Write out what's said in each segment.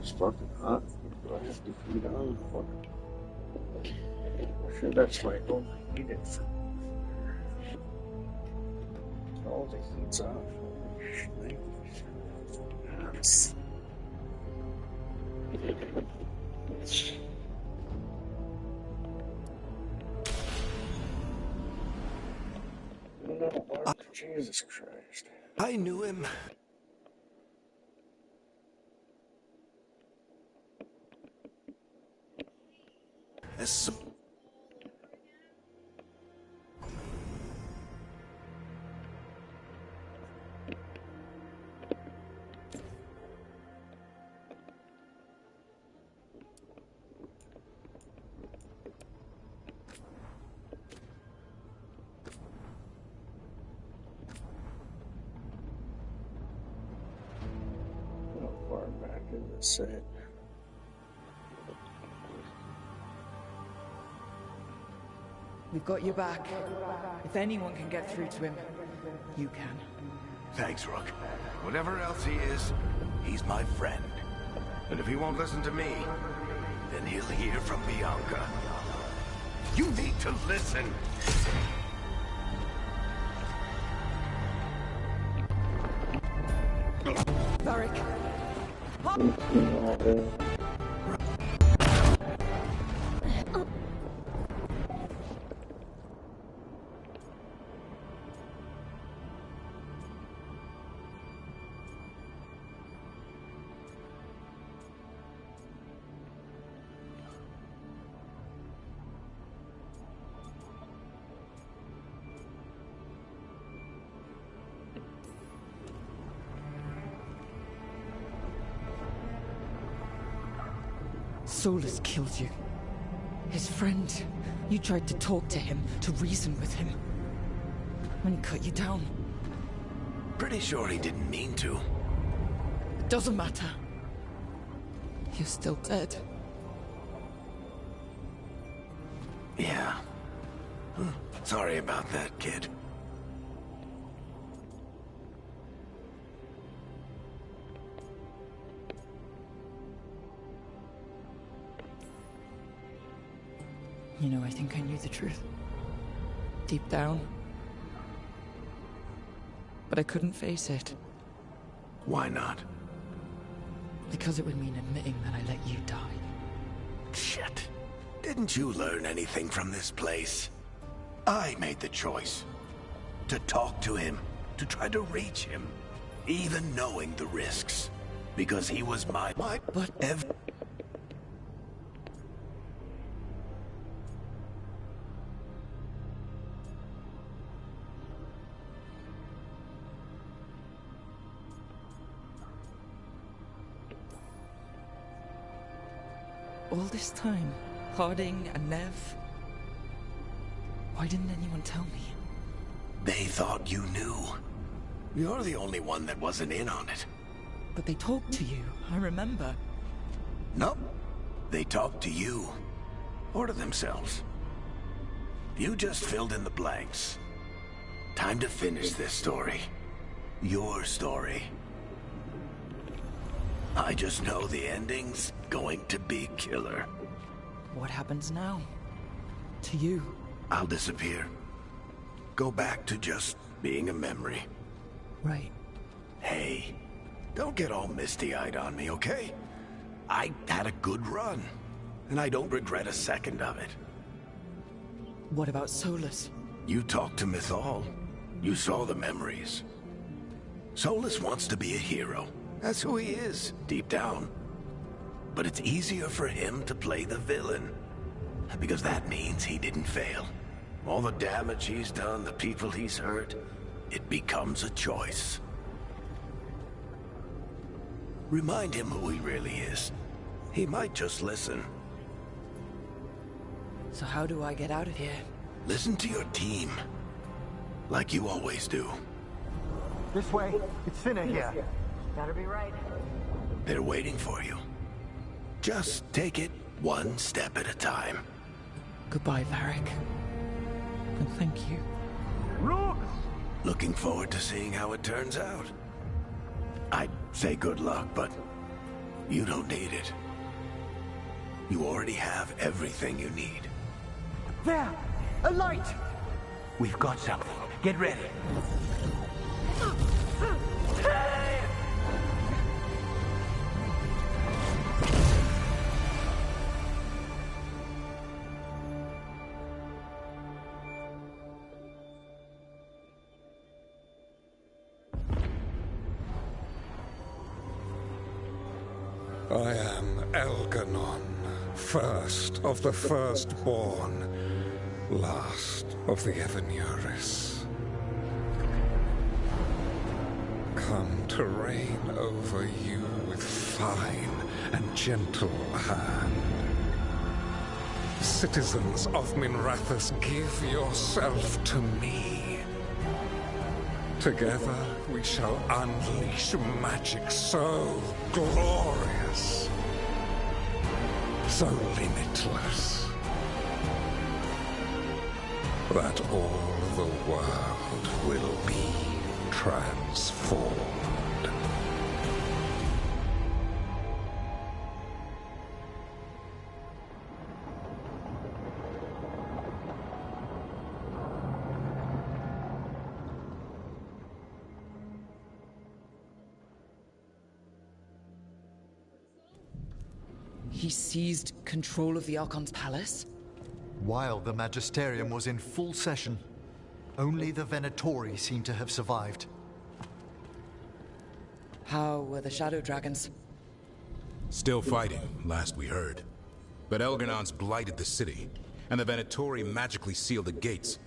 it's fucking hot. Do I have to feed on? I'm sure that's why I don't heat it. All the heat's off. Nice. Jesus Christ. I knew him. As Set. We've got your back. If anyone can get through to him, you can. Thanks, Rook. Whatever else he is, he's my friend. And if he won't listen to me, then he'll hear from Bianca. You need to listen! Varric! Solus killed you. His friend. You tried to talk to him, to reason with him. When he cut you down. Pretty sure he didn't mean to. It doesn't matter. You're still dead. Yeah. Sorry about that, kid. You know, I think I knew the truth. Deep down. But I couldn't face it. Why not? Because it would mean admitting that I let you die. Shit. Didn't you learn anything from this place? I made the choice. To talk to him. To try to reach him. Even knowing the risks. Because he was my... But... All this time, Harding and Nev, why didn't anyone tell me? They thought you knew. You're the only one that wasn't in on it. But they talked to you, I remember. Nope. They talked to you. Or to themselves. You just filled in the blanks. Time to finish this story. Your story. I just know the ending's going to be killer. What happens now? To you? I'll disappear. Go back to just being a memory. Right. Hey, don't get all misty-eyed on me, okay? I had a good run, and I don't regret a second of it. What about Solus? You talked to Mythal. You saw the memories. Solus wants to be a hero. That's who he is, deep down. But it's easier for him to play the villain. Because that means he didn't fail. All the damage he's done, the people he's hurt, it becomes a choice. Remind him who he really is. He might just listen. So how do I get out of here? Listen to your team. Like you always do. This way. It's Finna here. Gotta be right. They're waiting for you. Just take it one step at a time. Goodbye, Varric. And thank you. Rook! Looking forward to seeing how it turns out. I'd say good luck, but You don't need it. You already have everything you need. There! A light! We've got something. Get ready. I am Elganon, first of the firstborn, last of the Evenuris. Come to reign over you with fine and gentle hand. Citizens of Minrathous, give yourself to me. Together we shall unleash magic so glorious, so limitless, that all the world will be transformed. He seized control of the Archon's palace? While the Magisterium was in full session, only the Venatori seem to have survived. How were the Shadow Dragons? Still fighting, last we heard. But Elgarnon's blighted the city, and the Venatori magically sealed the gates.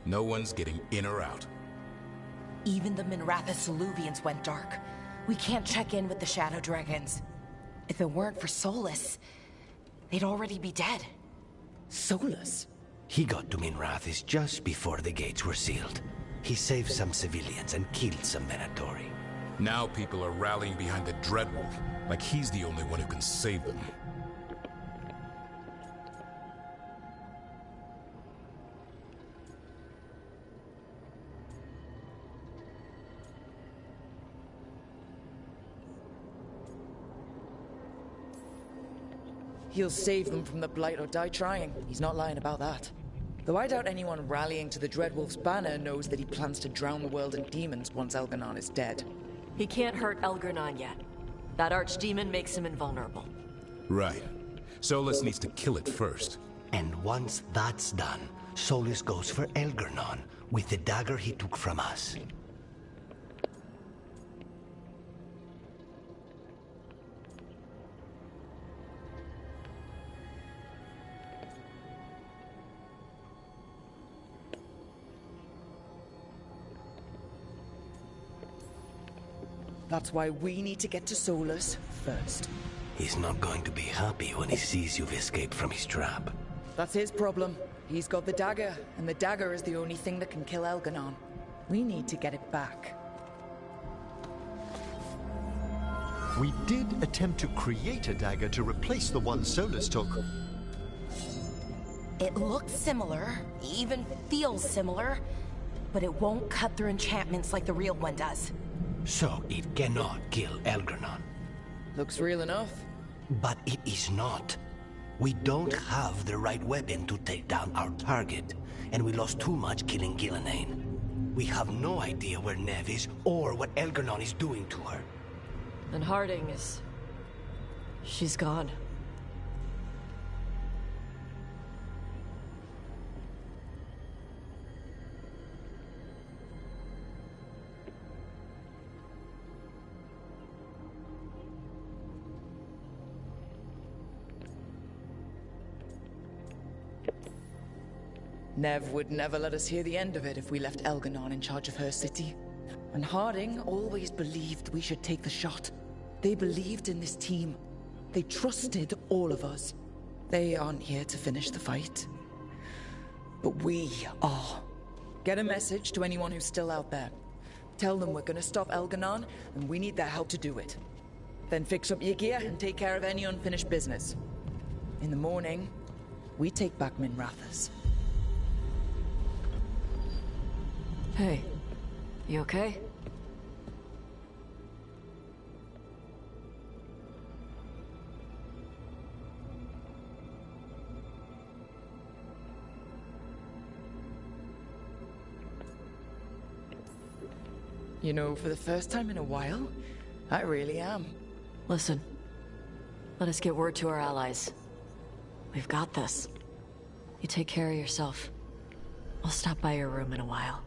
No one's getting in or out. Even the Minrathous Soluvians went dark. We can't check in with the Shadow Dragons. If it weren't for Solus, they'd already be dead. Solus? He got to Minrathous just before the gates were sealed. He saved some civilians and killed some Venatori. Now people are rallying behind the Dreadwolf, like he's the only one who can save them. He'll save them from the Blight or die trying. He's not lying about that. Though I doubt anyone rallying to the Dreadwolf's banner knows that he plans to drown the world in demons once Elgarnon is dead. He can't hurt Elgarnon yet. That archdemon makes him invulnerable. Right. Solus needs to kill it first. And once that's done, Solus goes for Elgarnon with the dagger he took from us. That's why we need to get to Solus first. He's not going to be happy when he sees you've escaped from his trap. That's his problem. He's got the dagger, and the dagger is the only thing that can kill Elgarnon. We need to get it back. We did attempt to create a dagger to replace the one Solus took. It looks similar, even feels similar, but it won't cut through enchantments like the real one does. So it cannot kill Elgarnon. Looks real enough. But it is not. We don't have the right weapon to take down our target, and we lost too much killing Gillenane. We have no idea where Neve is or what Elgarnon is doing to her. And Harding is... she's gone. Nev would never let us hear the end of it if we left Elgarnon in charge of her city. And Harding always believed we should take the shot. They believed in this team. They trusted all of us. They aren't here to finish the fight. But we are. Get a message to anyone who's still out there. Tell them we're gonna stop Elgarnon, and we need their help to do it. Then fix up your gear and take care of any unfinished business. In the morning, we take back Minrathous. Hey, you okay? You know, for the first time in a while, I really am. Listen, let us get word to our allies. We've got this. You take care of yourself. I'll stop by your room in a while.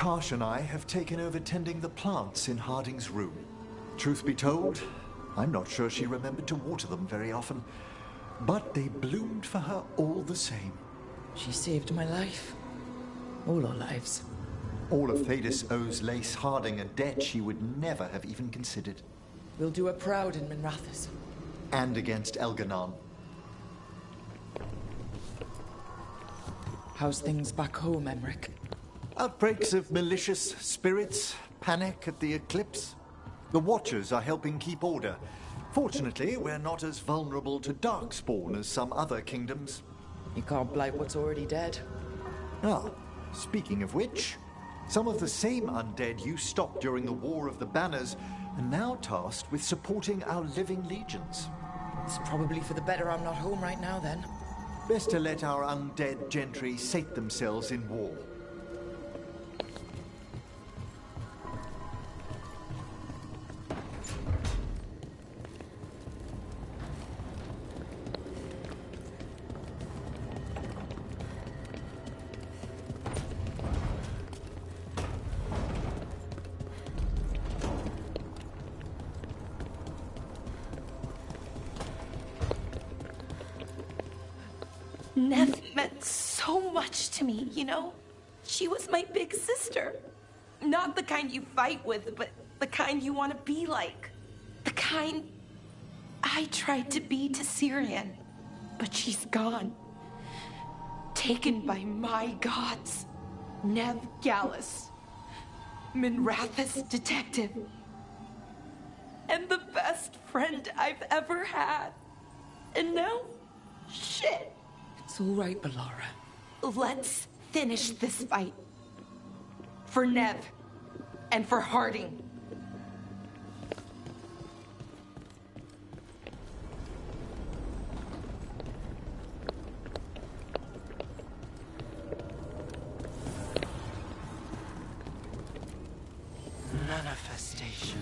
Tash and I have taken over tending the plants in Harding's room. Truth be told, I'm not sure she remembered to water them very often, but they bloomed for her all the same. She saved my life. All our lives. All of Thadis owes Lace Harding a debt she would never have even considered. We'll do her proud in Minrathous. And against Elganon. How's things back home, Emmerich? Outbreaks of malicious spirits, panic at the eclipse. The Watchers are helping keep order. Fortunately, we're not as vulnerable to Darkspawn as some other kingdoms. You can't blight what's already dead. Ah, speaking of which, some of the same undead you stopped during the War of the Banners are now tasked with supporting our living legions. It's probably for the better I'm not home right now, then. Best to let our undead gentry sate themselves in war. Nev meant so much to me, you know? She was my big sister. Not the kind you fight with, but the kind you want to be like. The kind I tried to be to Syrian. But she's gone. Taken by my gods. Nev Gallus. Minrathous detective. And the best friend I've ever had. And now, shit. It's all right, Balara. Let's finish this fight. For Nev. And for Harding. Manifestation.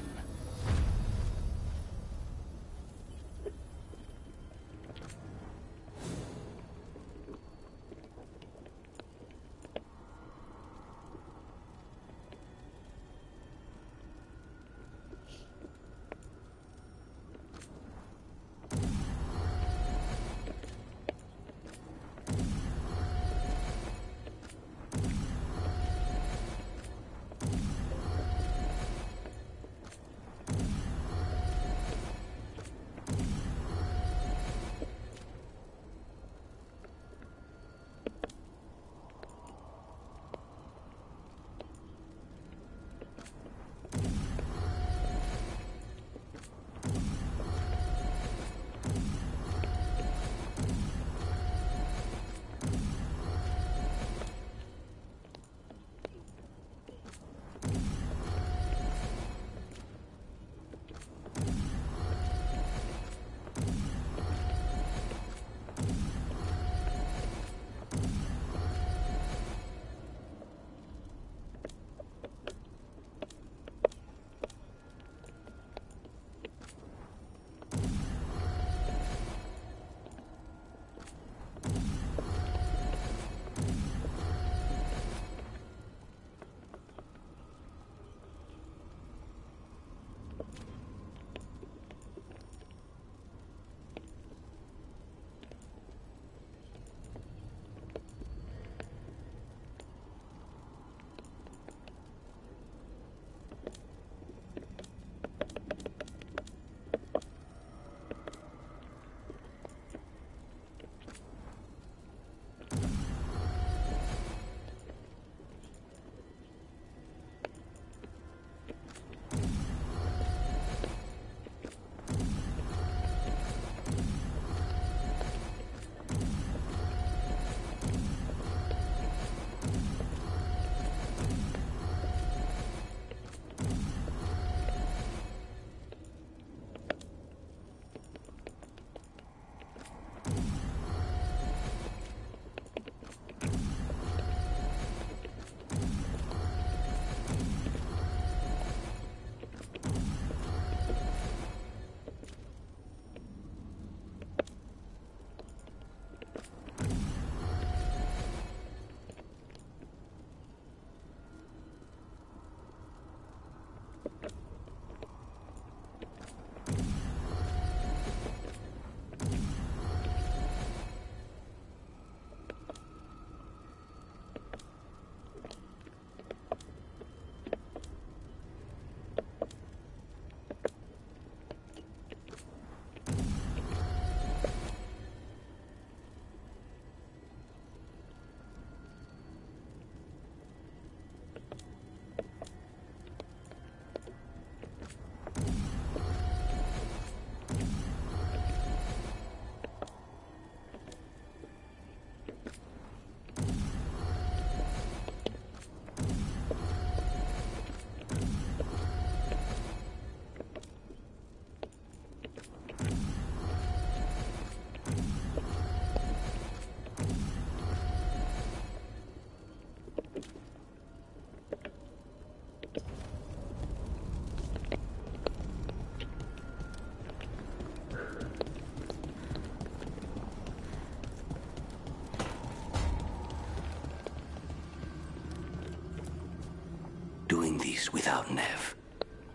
centuries without Nev.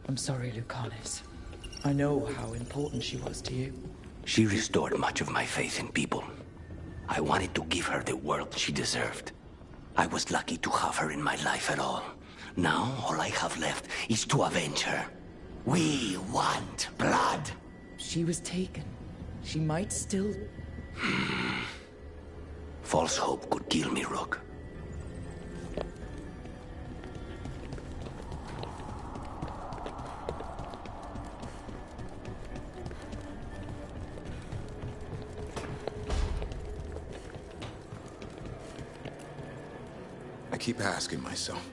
I'm sorry, Lucanus. I know how important she was to you. She restored much of my faith in people. I wanted to give her the world she deserved. I was lucky to have her in my life at all. Now, all I have left is to avenge her. We want blood. She was taken. She might still... False hope could kill me, Rook. I keep asking myself,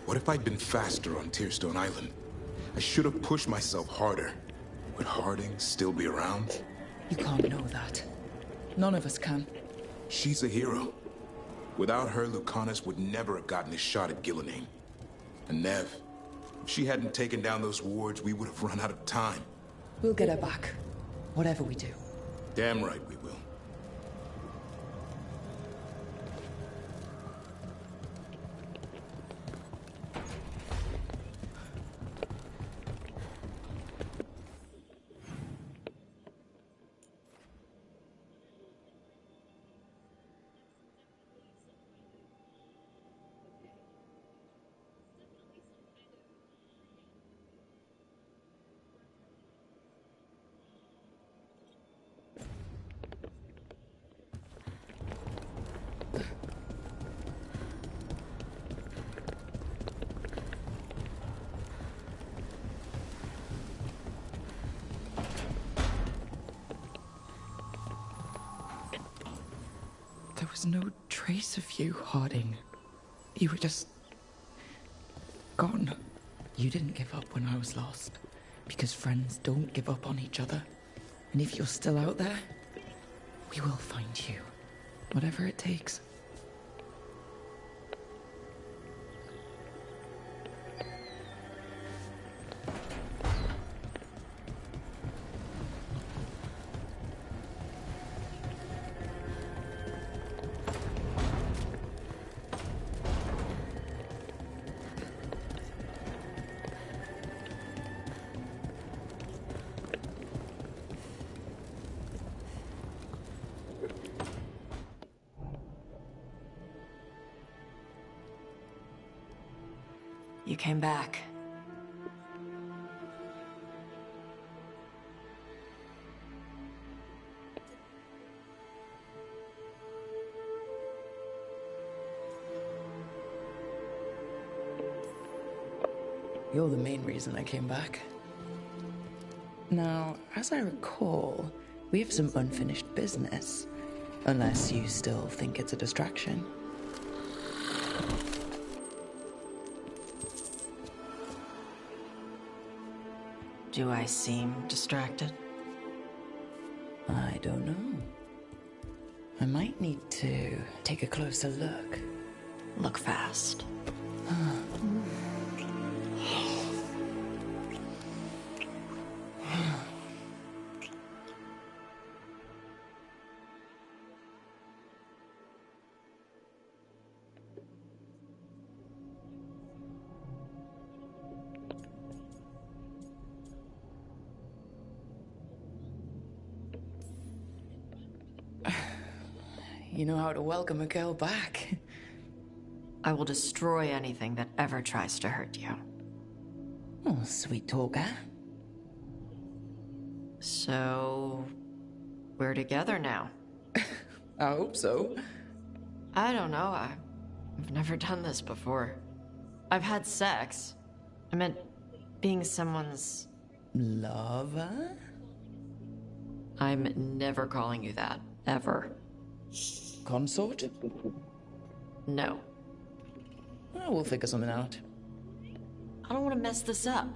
what if I'd been faster on Tearstone Island? I should have pushed myself harder. Would Harding still be around? You can't know that. None of us can. She's a hero. Without her, Lucanus would never have gotten his shot at Gillenane. And Nev, if she hadn't taken down those wards, we would have run out of time. We'll get her back. Whatever we do. Damn right we will. There was no trace of you, Harding. You were just... gone. You didn't give up when I was lost. Because friends don't give up on each other. And if you're still out there, we will find you. Whatever it takes. You came back. You're the main reason I came back. Now, as I recall, we have some unfinished business. Unless you still think it's a distraction. Do I seem distracted? I don't know. I might need to take a closer look. Look fast. You know how to welcome a girl back. I will destroy anything that ever tries to hurt you. Oh, sweet talker. So... we're together now. I hope so. I don't know. I've never done this before. I've had sex. I meant being someone's... lover? I'm never calling you that. Ever. Consort? No. Well, we'll figure something out. I don't want to mess this up.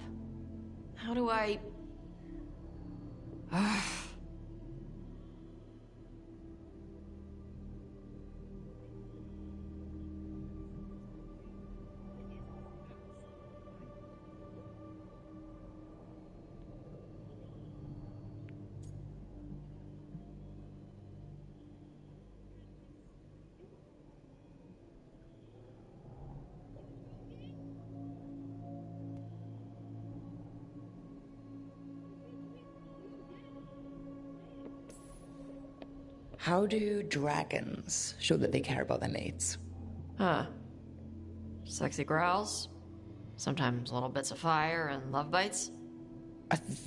How do I... How do dragons show that they care about their mates? Huh. Sexy growls? Sometimes little bits of fire and love bites?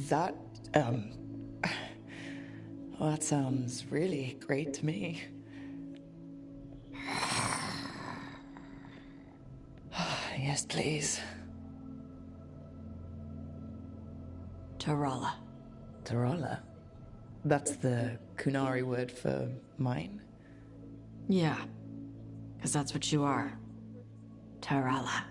That, well, that sounds really great to me. Yes, please. Tarala. Tarala? That's the Kunari word for mine? Yeah. Because that's what you are. Tarala.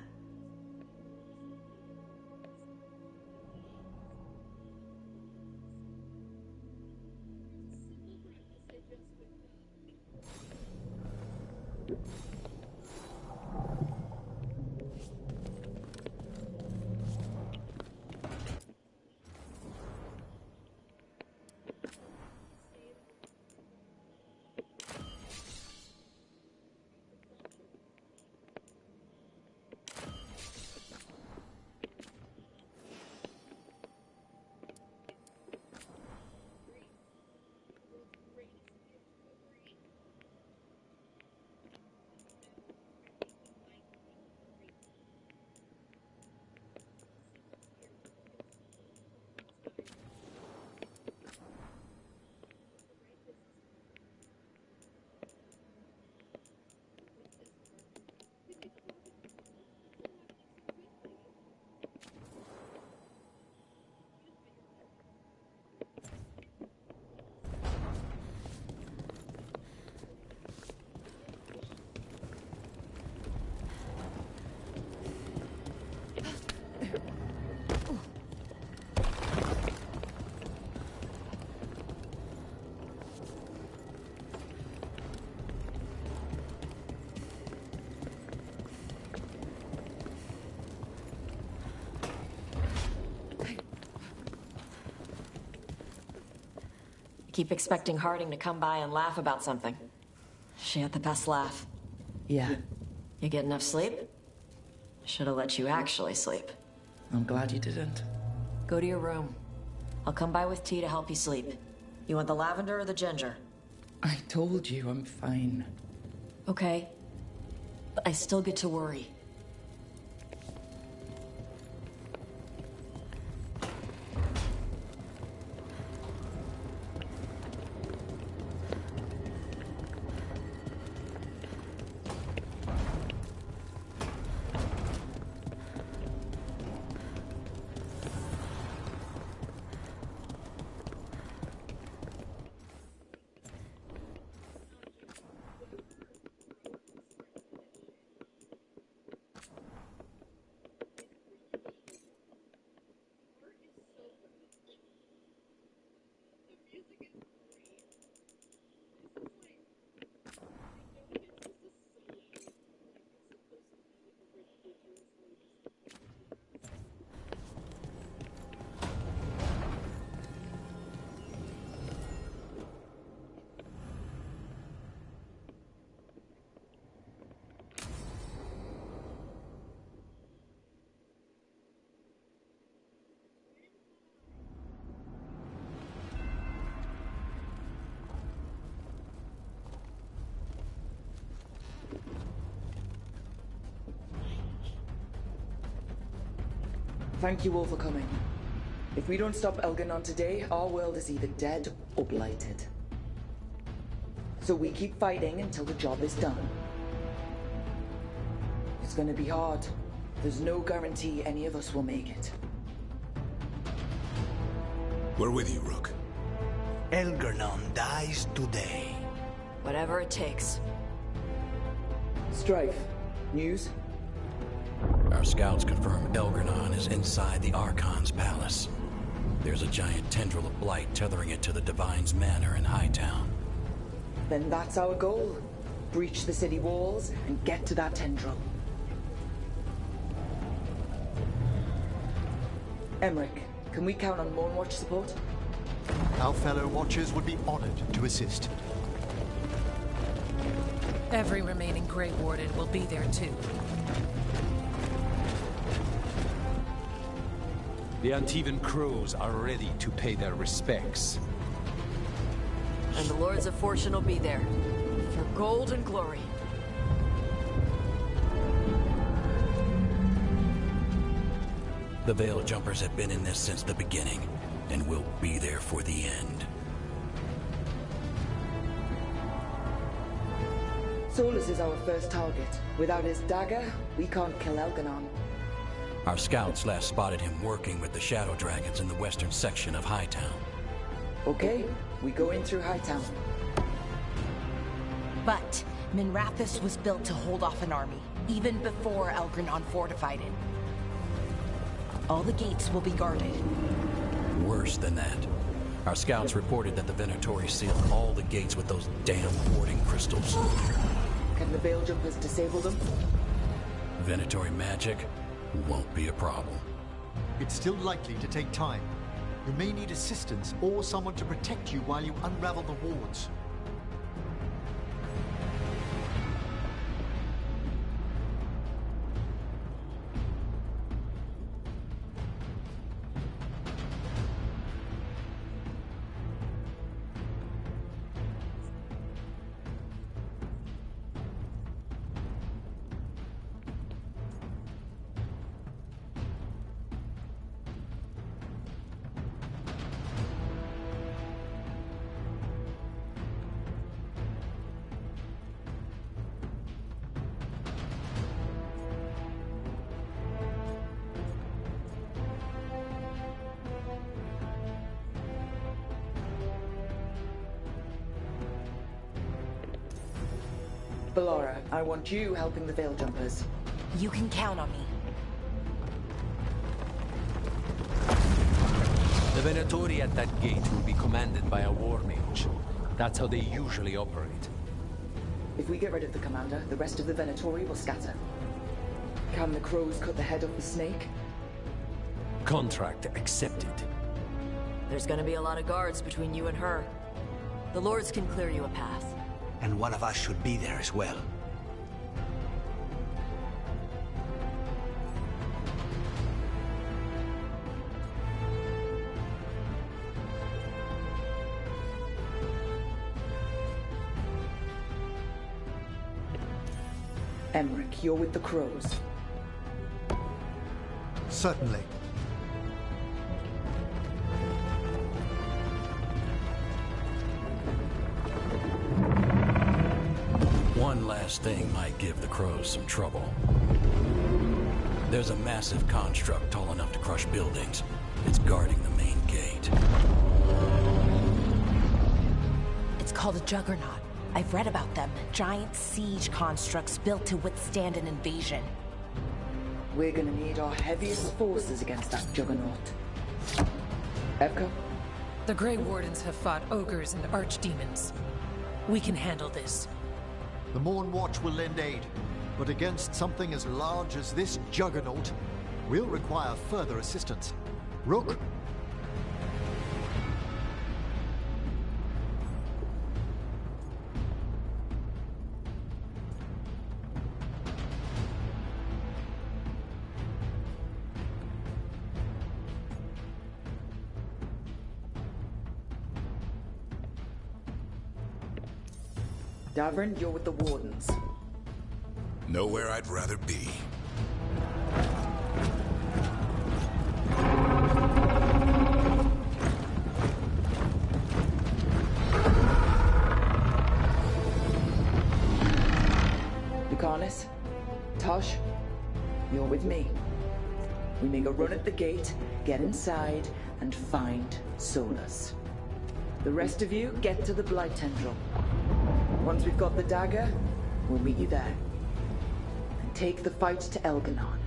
Keep expecting Harding to come by and laugh about something. She had the best laugh. Yeah. You get enough sleep? Should have let you actually sleep. I'm glad you didn't. Go to your room. I'll come by with tea to help you sleep. You want the lavender or the ginger? I told you I'm fine. Okay. But I still get to worry. Thank you all for coming. If we don't stop Elganon today, our world is either dead or blighted. So we keep fighting until the job is done. It's gonna be hard. There's no guarantee any of us will make it. We're with you, Rook. Elganon dies today. Whatever it takes. Strife, news? Our scouts confirm Elganon is inside the Archon's palace. There's a giant tendril of blight tethering it to the Divine's manor in Hightown. Then that's our goal. Breach the city walls and get to that tendril. Emmerich, can we count on Moon Watch support? Our fellow Watchers would be honored to assist. Every remaining Grey Warden will be there too. The Antivan crows are ready to pay their respects. And the Lords of Fortune will be there. For gold and glory. The Veil Jumpers have been in this since the beginning, and will be there for the end. Solus is our first target. Without his dagger, we can't kill Elganon. Our scouts last spotted him working with the Shadow Dragons in the western section of Hightown. Okay, we go in through Hightown. But Minrathous was built to hold off an army, even before Elgranon fortified it. All the gates will be guarded. Worse than that. Our scouts reported that the Venatori sealed all the gates with those damn warding crystals. Can the Veil Jumpers disable them? Venatori magic won't be a problem. It's still likely to take time. You may need assistance or someone to protect you while you unravel the wards. Ballora, I want you helping the Veil Jumpers. You can count on me. The Venatori at that gate will be commanded by a war mage. That's how they usually operate. If we get rid of the commander, the rest of the Venatori will scatter. Can the crows cut the head off the snake? Contract accepted. There's gonna be a lot of guards between you and her. The Lords can clear you a path. And one of us should be there as well. Emmerich, you're with the crows. Certainly. One last thing might give the crows some trouble. There's a massive construct tall enough to crush buildings. It's guarding the main gate. It's called a Juggernaut. I've read about them. Giant siege constructs built to withstand an invasion. We're gonna need our heaviest forces against that Juggernaut. Evka? The Grey Wardens have fought ogres and archdemons. We can handle this. The Morn Watch will lend aid, but against something as large as this Juggernaut, we'll require further assistance. Rook? Davrin, you're with the Wardens. Nowhere I'd rather be. Lucanus, Tosh, you're with me. We make a run at the gate, get inside, and find Solus. The rest of you get to the Blight Tendril. Once we've got the dagger, we'll meet you there. And take the fight to Elganon.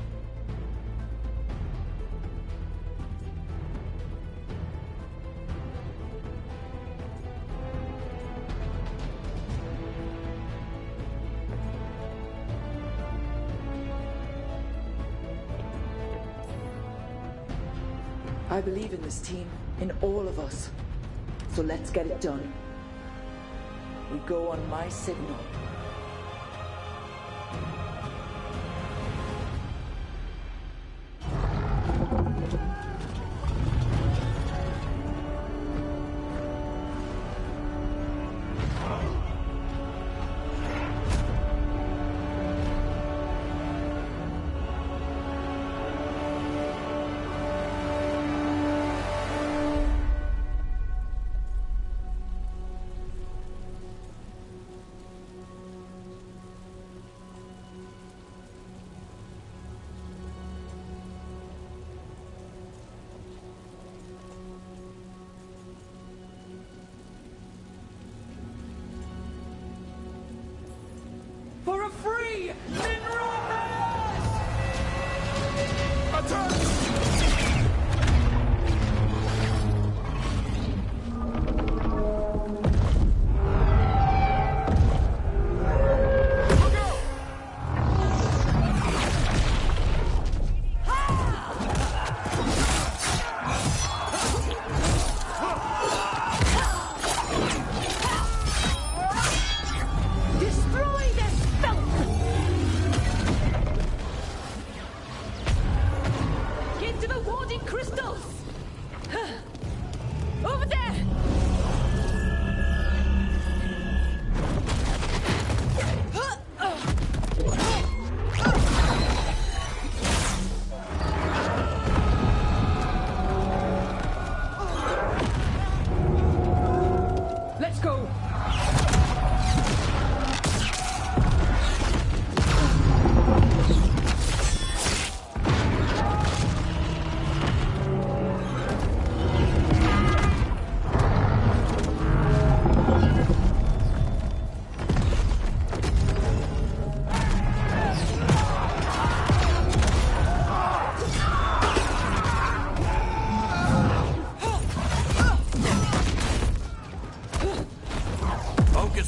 I believe in this team, in all of us. So let's get it done. We go on my signal.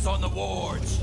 On the wards.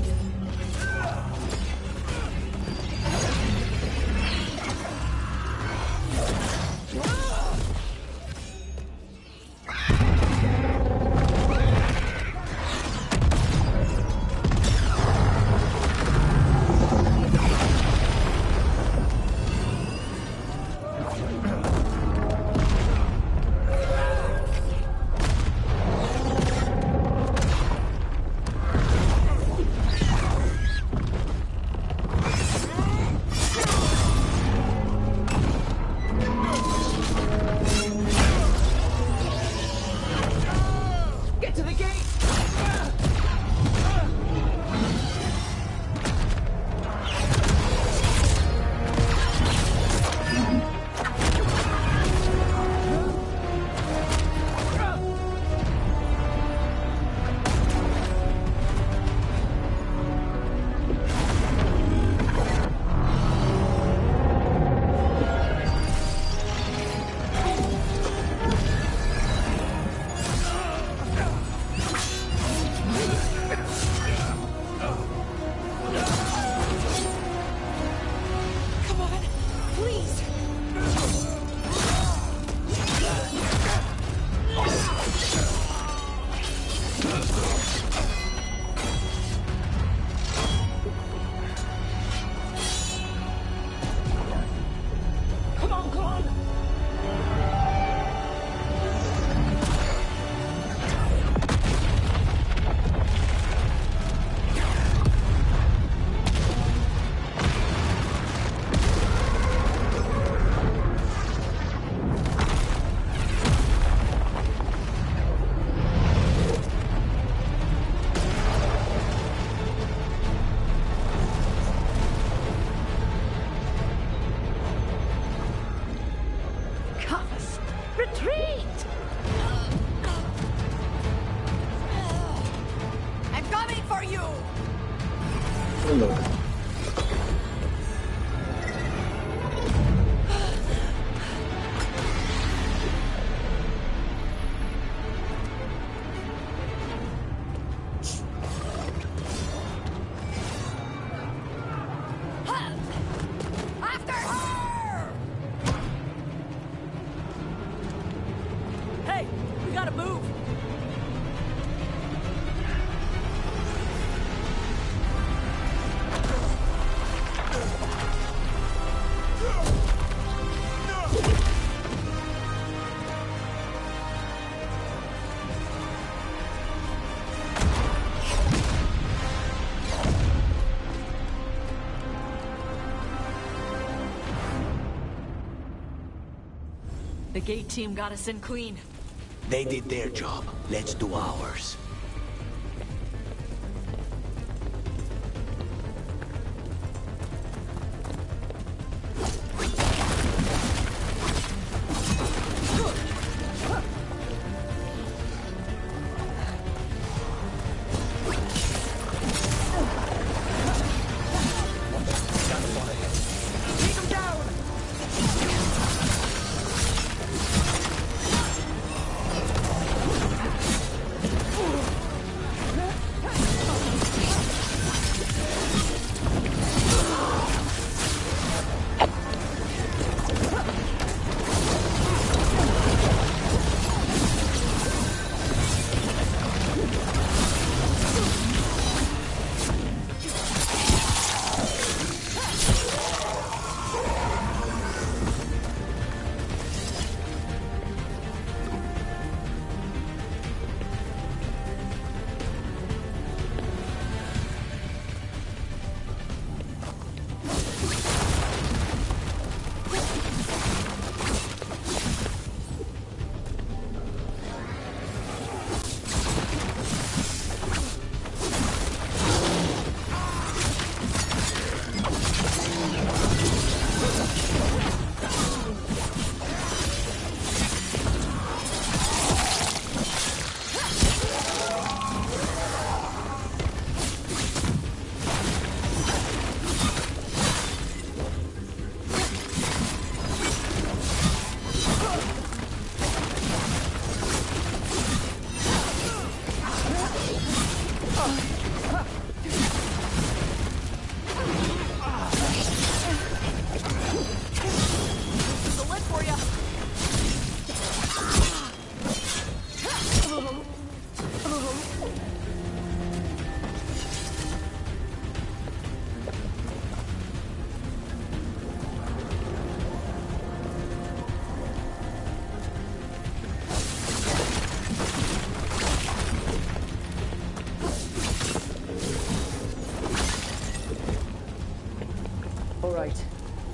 The gate team got us in clean. They did their job. Let's do ours.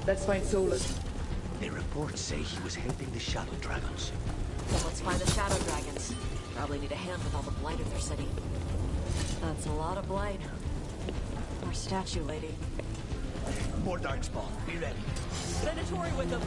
Let's find Solus. The reports say he was helping the Shadow Dragons. Then let's find the Shadow Dragons. Probably need a hand with all the blight in their city. That's a lot of blight. Our statue lady. More Darkspawn. Be ready. Predatory with them.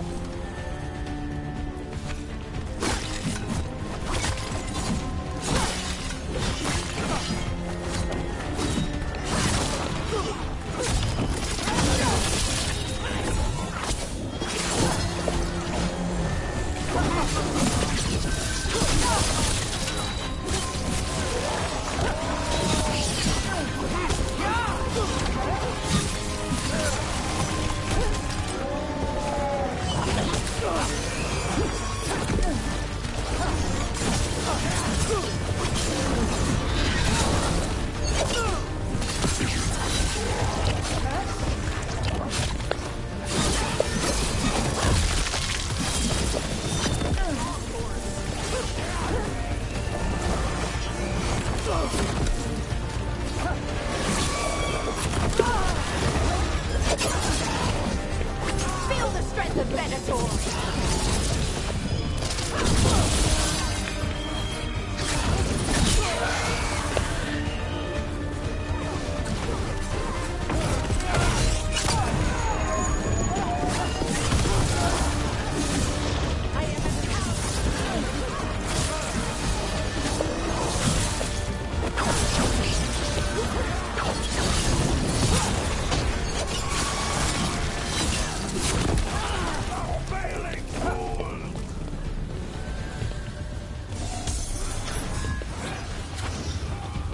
Feel the strength of Venator!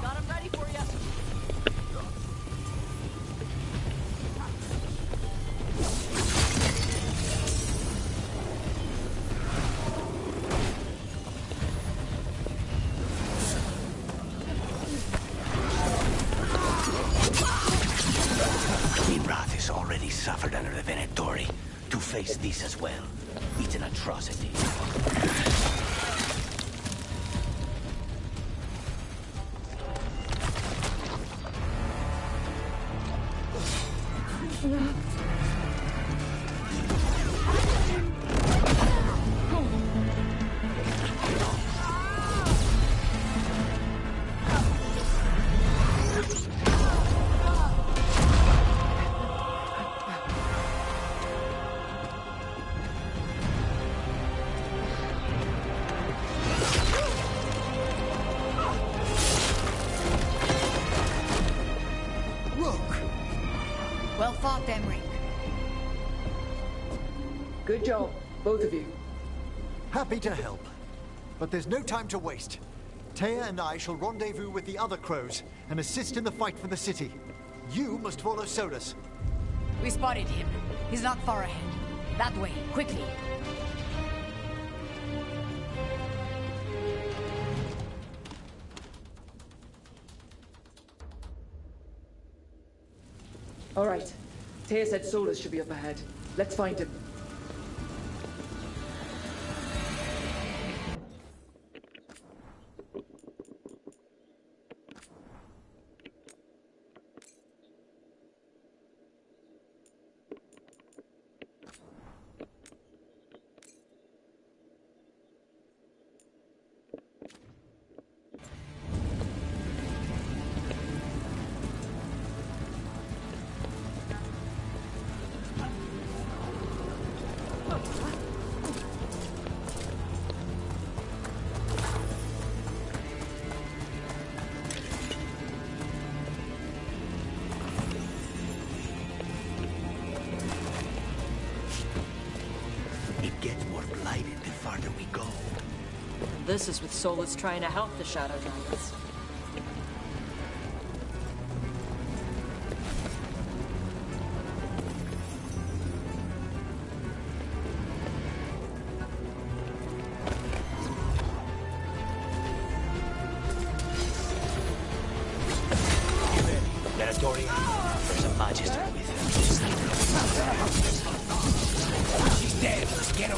Got them ready for you. Nimrath has already suffered under the Venatori. To face this as well, it's an atrocity. Well fought, Emric. Good job, both of you. Happy to help. But there's no time to waste. Taya and I shall rendezvous with the other crows and assist in the fight for the city. You must follow Solus. We spotted him. He's not far ahead. That way, quickly. All right. Taya said Solus should be up ahead. Let's find him. It gets more blighted the farther we go. This is with Solus trying to help the Shadow Dragons. Venatori, there's a Magister with him. She's dead. Get her.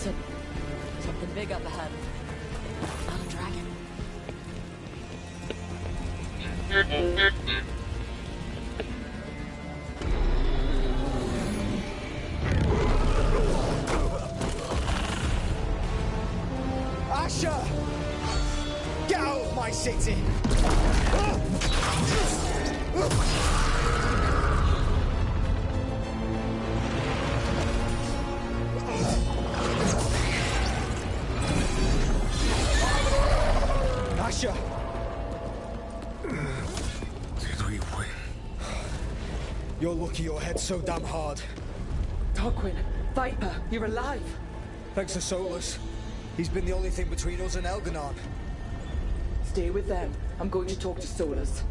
Listen, something big up ahead. Not a dragon. Asher! Get out of my city! Asher! Did we win? You're lucky your head's so damn hard. Tarquin, Viper, you're alive. Thanks to Solus. He's been the only thing between us and Elganon. Stay with them. I'm going to talk to Solus.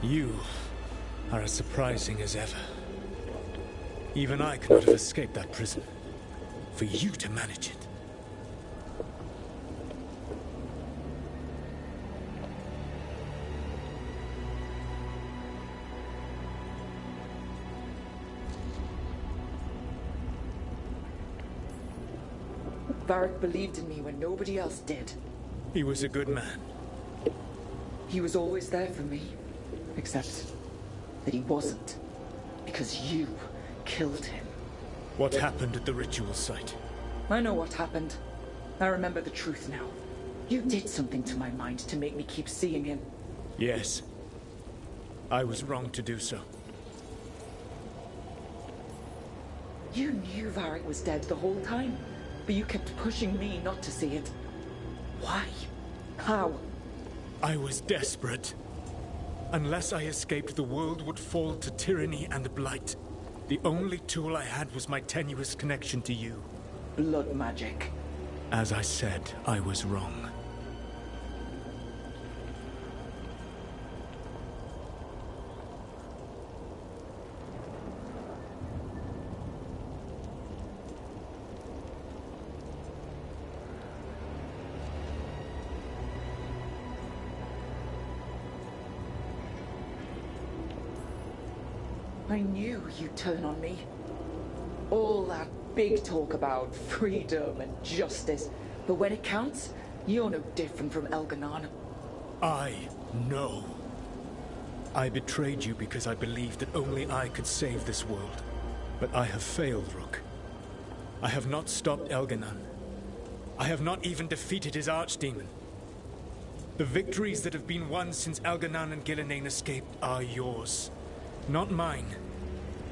You are as surprising as ever. Even I could not have escaped that prison. For you to manage it. Varric believed in me when nobody else did. He was a good man. He was always there for me. Except that he wasn't. Because you killed him. What happened at the ritual site? I know what happened. I remember the truth now. You did something to my mind to make me keep seeing him. Yes. I was wrong to do so. You knew Varric was dead the whole time, but you kept pushing me not to see it. Why? How? I was desperate. Unless I escaped, the world would fall to tyranny and blight. The only tool I had was my tenuous connection to you. Blood magic. As I said, I was wrong. I knew you'd turn on me. All that big talk about freedom and justice, but when it counts, you're no different from Elganon. I know. I betrayed you because I believed that only I could save this world. But I have failed, Rook. I have not stopped Elganon. I have not even defeated his archdemon. The victories that have been won since Elganon and Gillenane escaped are yours, not mine.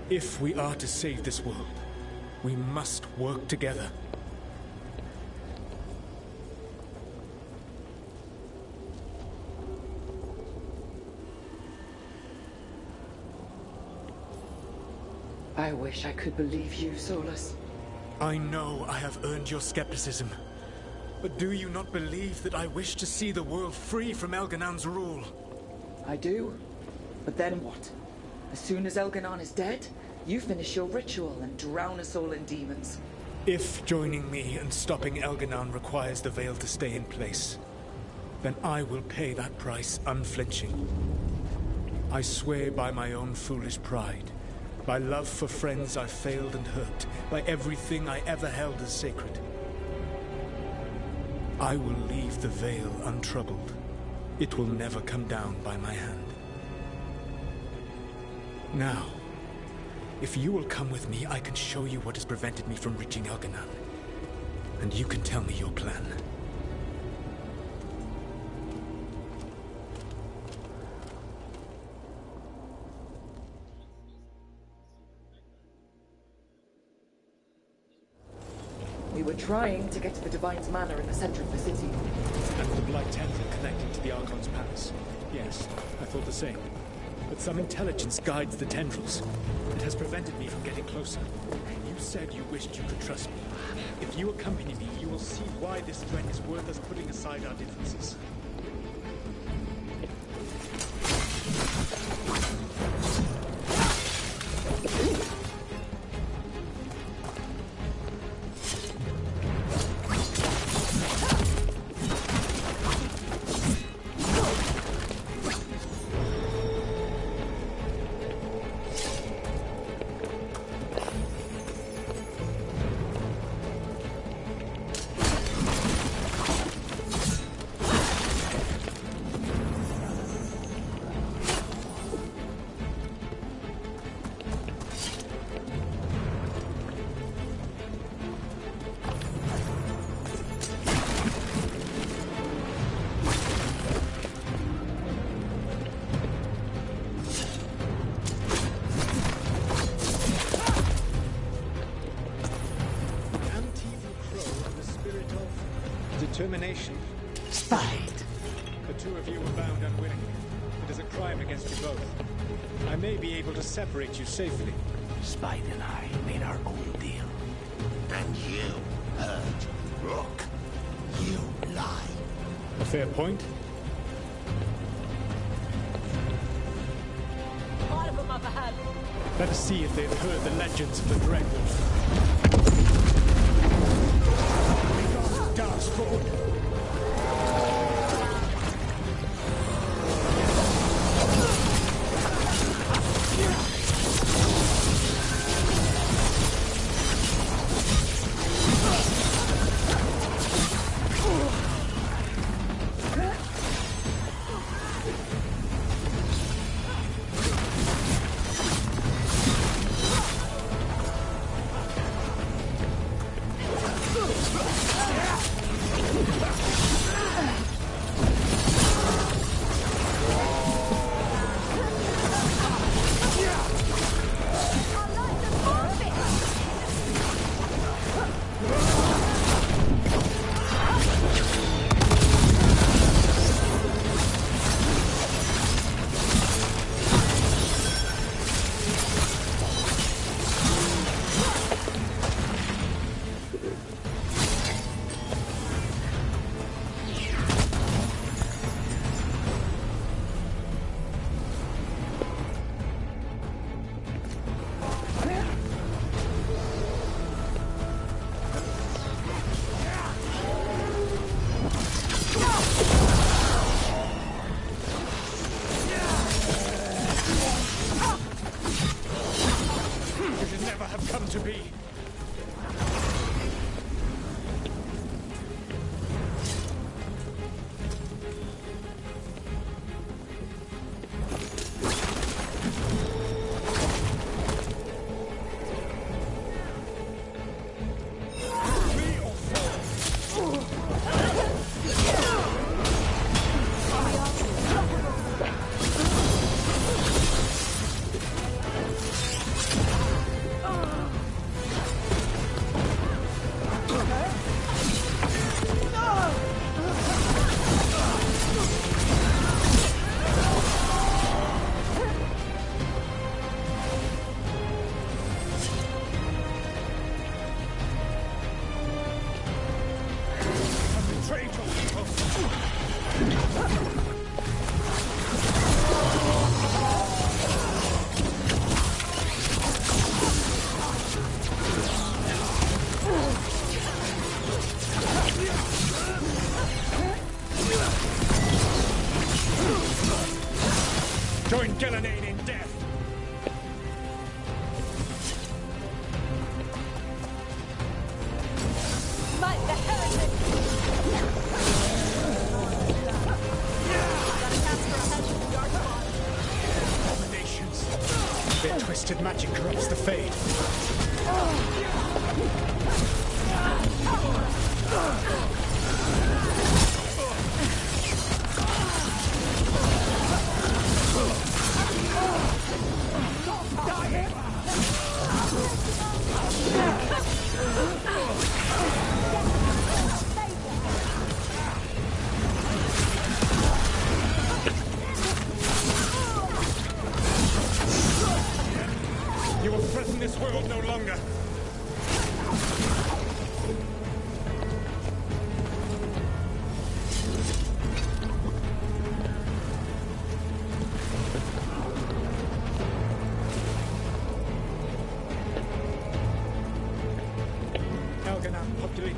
If we are to save this world, we must work together. I wish I could believe you, Solus. I know I have earned your skepticism. But do you not believe that I wish to see the world free from Elganon's rule? I do. But then what? As soon as Elganon is dead, you finish your ritual and drown us all in demons. If joining me and stopping Elganon requires the veil to stay in place, then I will pay that price unflinching. I swear by my own foolish pride, by love for friends I failed and hurt, by everything I ever held as sacred. I will leave the veil untroubled. It will never come down by my hand. Now, if you will come with me, I can show you what has prevented me from reaching Elganon. And you can tell me your plan. were trying to get to the Divine's Manor in the center of the city. And the Blight Temple connecting to the Archon's palace. Yes, I thought the same. But some intelligence guides the tendrils. It has prevented me from getting closer. You said you wished you could trust me. If you accompany me, you will see why this threat is worth us putting aside our differences. Determination. Spite. The two of you were bound unwillingly. It is a crime against you both. I may be able to separate you safely. Spite and I made our own deal. And you hurt Rook. You lie. A fair point. A lot of them up ahead. Let us see if they've heard the legends of the Dreadwolf. Darkspawn. Join Gillenane in death. Smite the heretic! Abominations. Their twisted magic corrupts the Fade.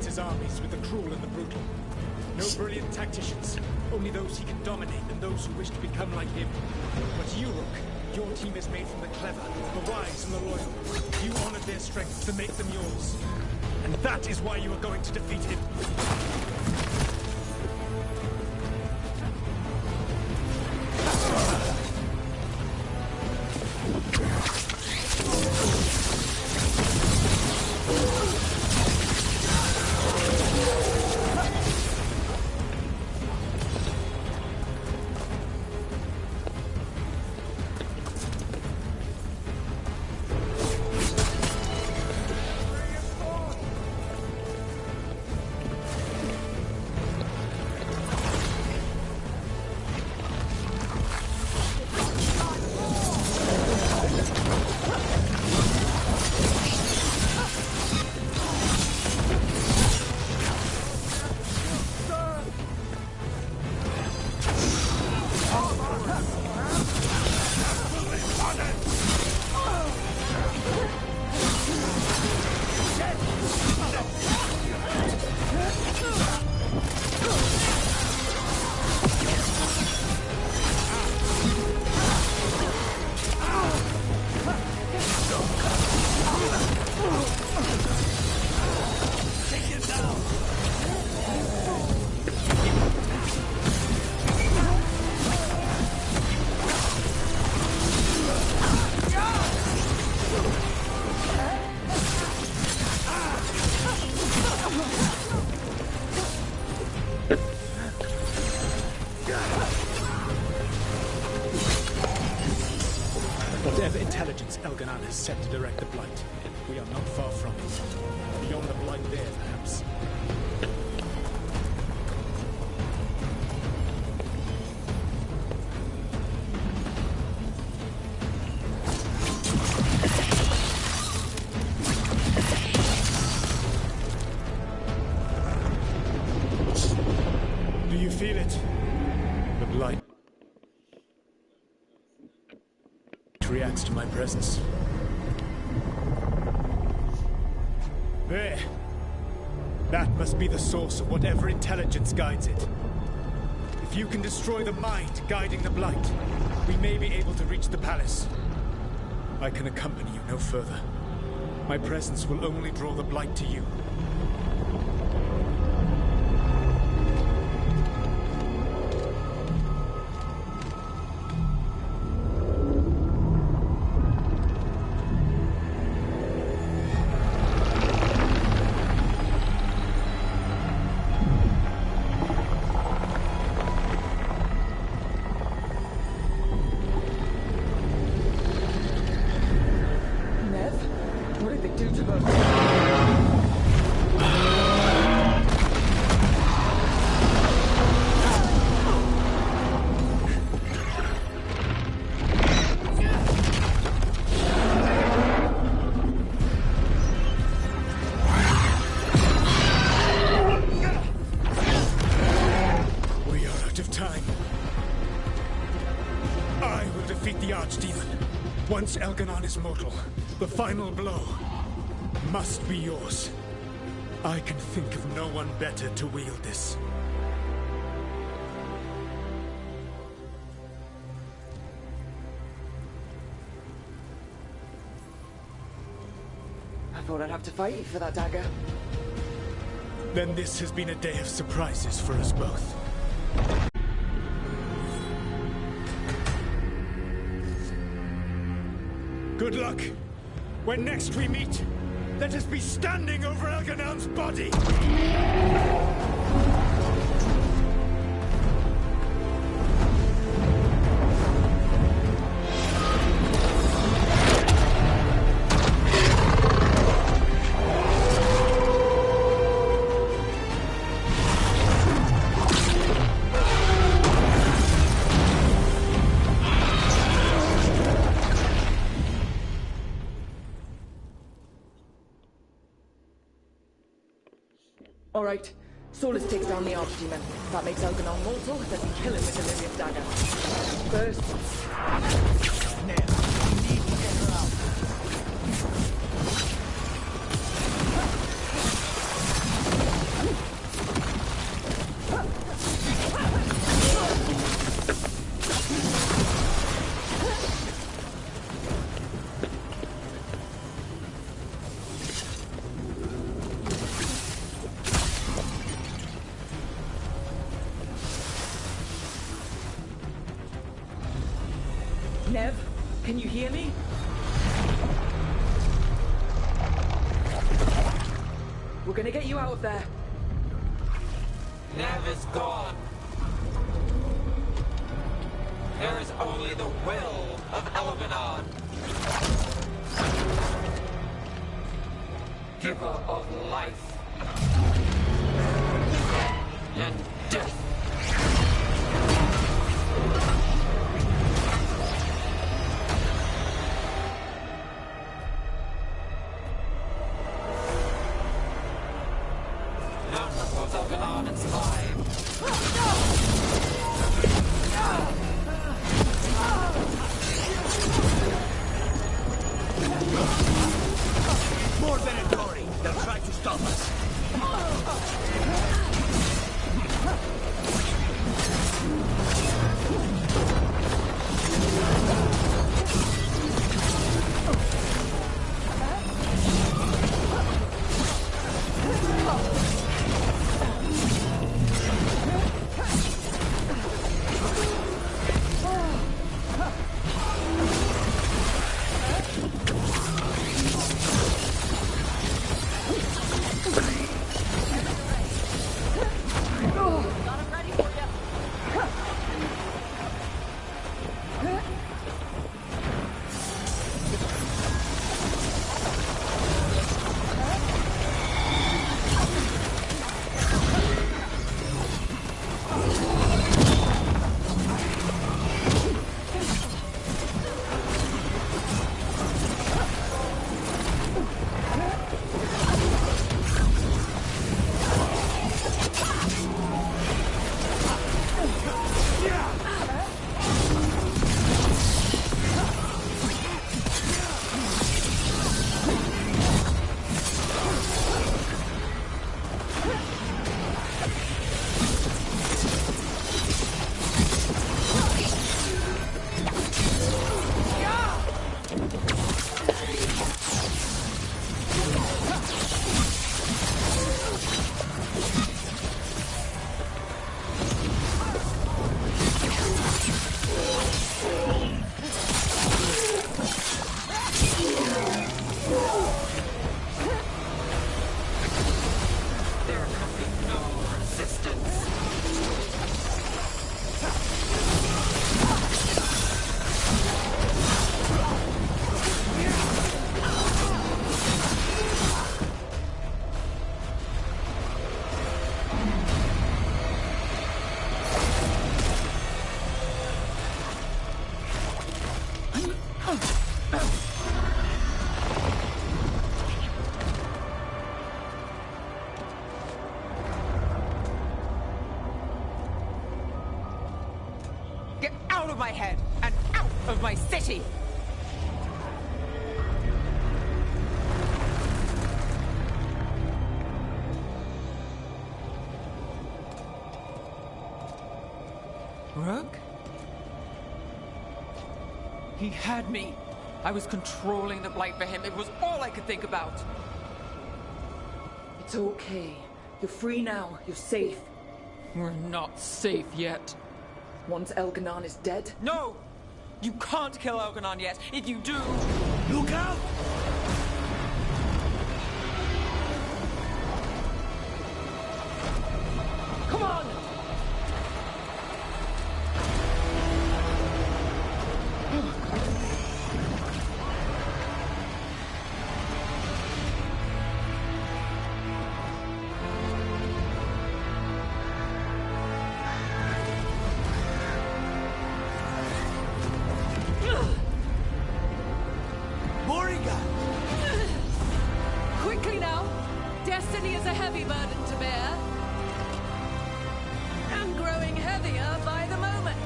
his armies with the cruel and the brutal. No brilliant tacticians, only those he can dominate and those who wish to become like him. But you, Rook, your team is made from the clever, the wise, and the loyal. You honored their strength to make them yours. And that is why you are going to defeat him. Whatever intelligence Elganon has set to direct the Blight, we are not far from it. Beyond the Blight there, perhaps. Do you feel it? The Blight reacts to my presence. There. That must be the source of whatever intelligence guides it. If you can destroy the mind guiding the Blight, we may be able to reach the palace. I can accompany you no further. My presence will only draw the Blight to you. Once Elganon is mortal, the final blow must be yours. I can think of no one better to wield this. I thought I'd have to fight you for that dagger. Then this has been a day of surprises for us both. Good luck. When next we meet, let us be standing over Elganon's body! All right. Solus takes down the Archdemon. That makes Elganon mortal, then we kill him with the Lyria's dagger. First... Now, we need to get her out. Nev, can you hear me? We're gonna get you out of there. Nev is gone. There is only the will of Elganon. Giver of life. And death. None was Elganon and survived. More Venatori! They'll try to stop us! Get out of my head and out of my city! Rook? He had me. I was controlling the Blight for him. It was all I could think about. It's okay. You're free now. You're safe. We're not safe yet. Once Elganon is dead? No! You can't kill Elganon yet. If you do... Look out! Come on! Quickly now! Destiny is a heavy burden to bear. And growing heavier by the moment.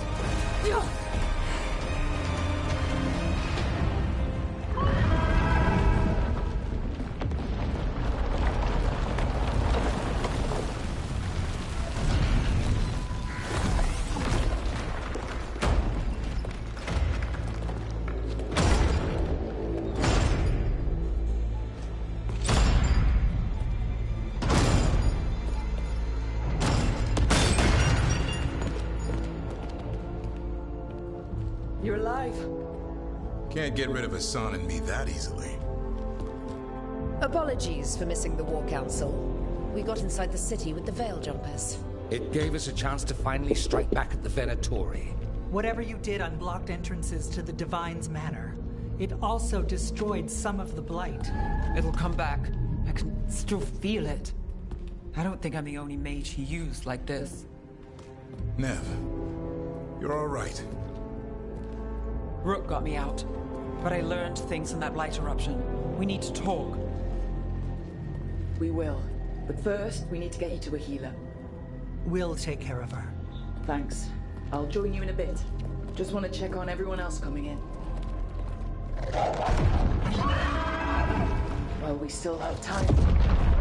You're alive. Can't get rid of Hassan and me that easily. Apologies for missing the War Council. We got inside the city with the Veil Jumpers. It gave us a chance to finally strike back at the Venatori. Whatever you did unblocked entrances to the Divine's Manor. It also destroyed some of the Blight. It'll come back. I can still feel it. I don't think I'm the only mage he used like this. Nev, you're all right. Rook got me out, but I learned things from that Blight eruption. We need to talk. We will. But first, we need to get you to a healer. We'll take care of her. Thanks. I'll join you in a bit. Just want to check on everyone else coming in. Well, we still have time.